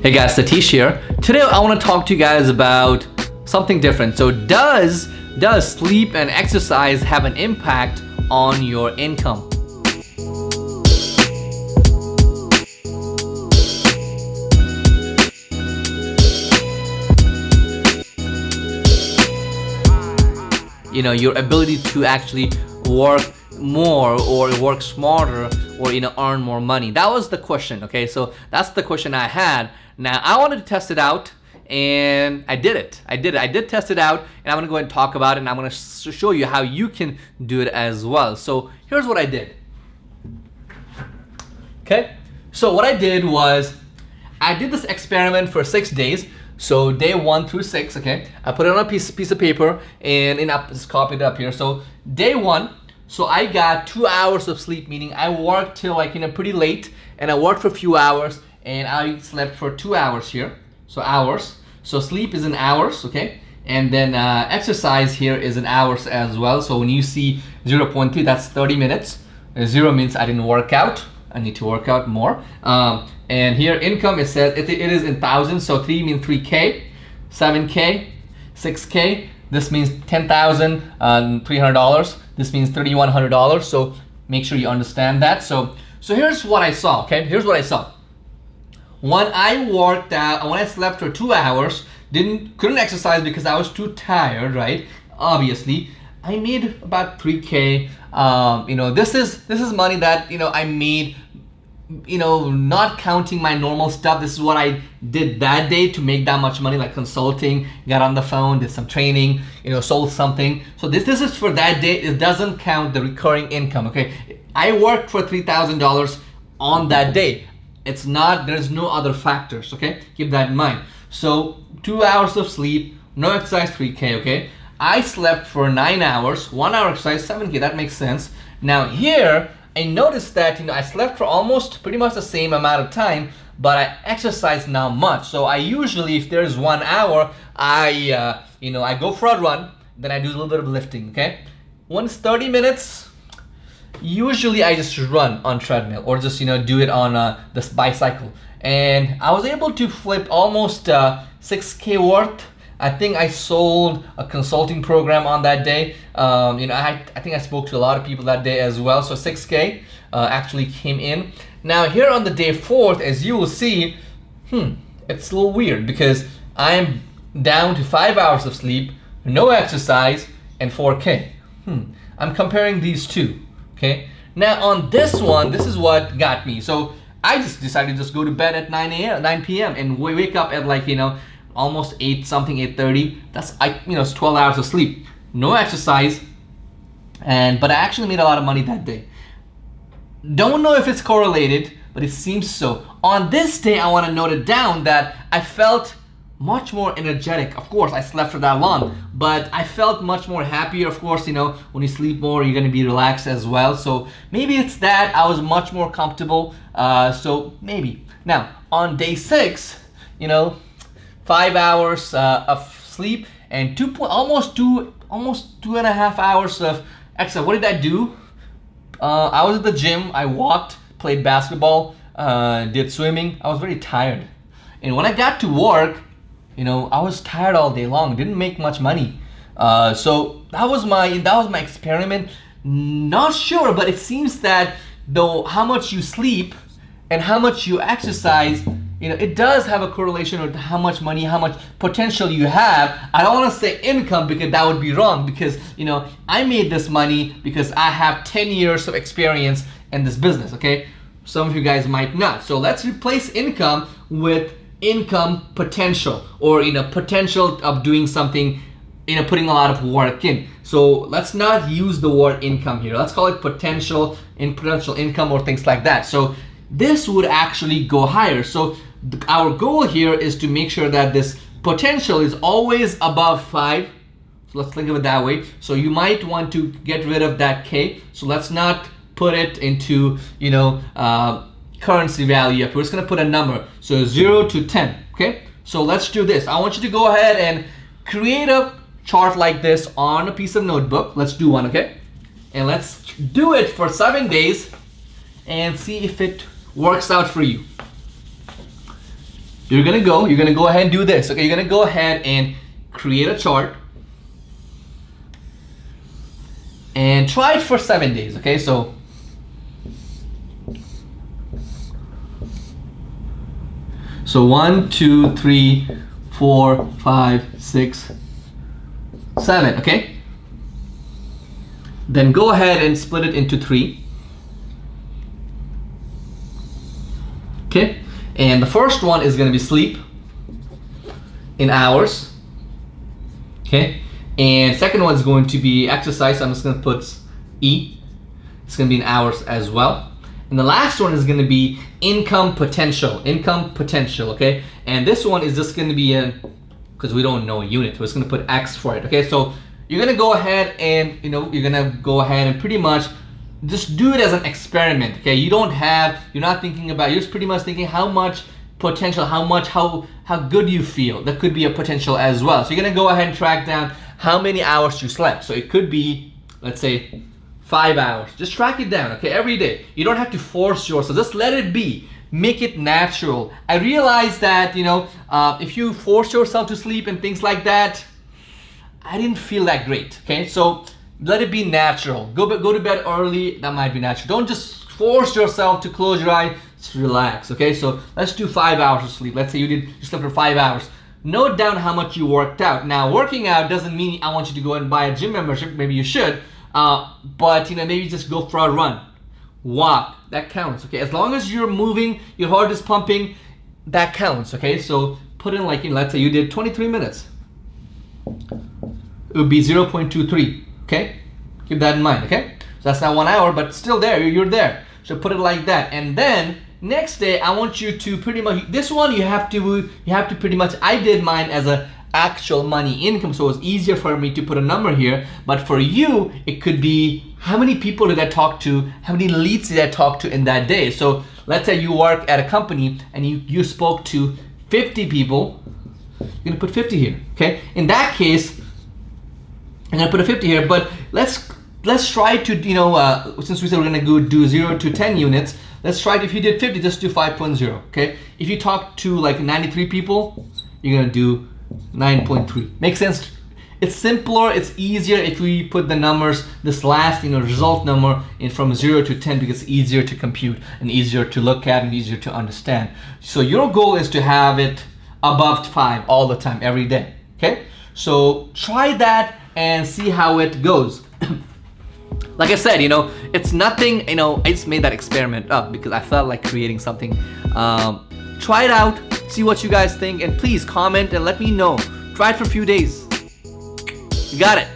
Hey guys, Satish here. Today I want to talk to you guys about something different. So does sleep and exercise have an impact on your income? You know, your ability to actually work more or work smarter or earn more money. That was the question. Okay, so that's the question I had. Now I wanted to test it out, and I did it. I did test it out, and I'm gonna go ahead and talk about it, and I'm gonna show you how you can do it as well. So here's what I did. Okay, so what I did was I did this experiment for 6 days. So day 1 through 6, okay, I put it on a piece of paper and just copy it up here. So day 1, so I got 2 hours of sleep, meaning I worked till pretty late, and I worked for a few hours, and I slept for 2 hours here. So hours. So sleep is in hours, okay, and then exercise here is in hours as well. So when you see 0.3, that's 30 minutes. 0 means I didn't work out. I need to work out more. And here income, it says it is in thousands. So 3 means 3K, 7K, 6K. This means $10,300. This means $3,100. So make sure you understand that. So here's what I saw. Okay, here's what I saw. When I worked out, when I slept for 2 hours, couldn't exercise because I was too tired, right? Obviously, I made about 3K. This is money that I made, not counting my normal stuff. This is what I did that day to make that much money, like consulting, got on the phone, did some training, sold something. So this is for that day. It doesn't count the recurring income. Okay, I worked for $3,000 on that day. It's not, there's no other factors. Okay, keep that in mind. So 2 hours of sleep, no exercise, 3K. Okay, I slept for 9 hours, 1 hour exercise, 7K. That makes sense. Now here I noticed that I slept for almost pretty much the same amount of time, but I exercised not much. So I usually, if there's 1 hour, I go for a run, then I do a little bit of lifting. Okay, once 30 minutes, usually I just run on treadmill or just do it on this bicycle, and I was able to flip almost 6K worth. I think I sold a consulting program on that day. I think I spoke to a lot of people that day as well. So 6K actually came in. Now here on the day 4th, as you will see, it's a little weird because I'm down to 5 hours of sleep, no exercise, and 4K. I'm comparing these two. Okay. Now on this one, this is what got me. So I just decided to just go to bed at 9 p.m. and wake up at almost 8:30. That's it's 12 hours of sleep, no exercise, but I actually made a lot of money that day. Don't know if it's correlated, but it seems so. On this day, I want to note it down that I felt much more energetic. Of course, I slept for that long, but I felt much more happier. Of course, when you sleep more, you're gonna be relaxed as well. So maybe it's that I was much more comfortable. So maybe. Now on day 6, 5 hours of sleep and almost 2.5 hours of exercise. What did I do? I was at the gym. I walked, played basketball, did swimming. I was very tired, and when I got to work, I was tired all day long. Didn't make much money. So that was my experiment. Not sure, but it seems that though how much you sleep and how much you exercise, it does have a correlation with how much money, how much potential you have. I don't want to say income because that would be wrong, because I made this money because I have 10 years of experience in this business. Okay, some of you guys might not. So let's replace income with income potential, or potential of doing something, putting a lot of work in. So let's not use the word income here. Let's call it potential income or things like that. So this would actually go higher. So our goal here is to make sure that this potential is always above 5. So let's think of it that way. So you might want to get rid of that K. So let's not put it into currency value up. We're just gonna put a number. So 0 to 10. Okay. So let's do this. I want you to go ahead and create a chart like this on a piece of notebook. Let's do one. Okay. And let's do it for 7 days and see if it works out for you. you're gonna go ahead and do this. Okay, you're gonna go ahead and create a chart and try it for 7 days. Okay, so so 1, 2, 3, 4, 5, 6, 7. Okay, then go ahead and split it into 3. Okay, and the first one is going to be sleep in hours. Okay, and second one is going to be exercise. I'm just going to put E. It's going to be in hours as well. And the last one is going to be income potential. Income potential. Okay, and this one is just going to be in, because we don't know a unit, so it's going to put X for it. Okay, so you're going to go ahead and you're going to go ahead and pretty much just do it as an experiment. Okay, you're not thinking about, you're just pretty much thinking how much potential, how good you feel. That could be a potential as well. So you're gonna go ahead and track down how many hours you slept. So it could be, let's say, 5 hours. Just track it down, okay, every day. You don't have to force yourself, just let it be. Make it natural. I realize that, if you force yourself to sleep and things like that, I didn't feel that great, okay? So let it be natural. Go to bed early, that might be natural. Don't just force yourself to close your eyes, just relax, okay? So let's do 5 hours of sleep. Let's say you slept for 5 hours. Note down how much you worked out. Now, working out doesn't mean I want you to go and buy a gym membership. Maybe you should, but maybe just go for a run, walk. That counts, okay? As long as you're moving, your heart is pumping, that counts, okay? So put in let's say you did 23 minutes. It would be 0.23. Okay, keep that in mind. Okay, so that's not 1 hour, but still there, you're there. So put it like that, and then next day I want you to pretty much, this one you have to pretty much, I did mine as a actual money income, so it's easier for me to put a number here. But for you, it could be how many people did I talk to, how many leads did I talk to in that day. So let's say you work at a company and you spoke to 50 people. You're gonna put 50 here. Okay, in that case, I'm gonna put a 50 here, but let's try to, since we said we're gonna do 0 to 10 units, let's try it. If you did 50, just do 5.0, okay? If you talk to like 93 people, you're gonna do 9.3. Makes sense? It's simpler, it's easier if we put the numbers, this last, result number in from 0 to 10, because it's easier to compute and easier to look at and easier to understand. So your goal is to have it above 5 all the time, every day, okay? So try that and see how it goes. Like I said, it's nothing, I just made that experiment up because I felt like creating something. Try it out, see what you guys think, and please comment and let me know. Try it for a few days. You got it.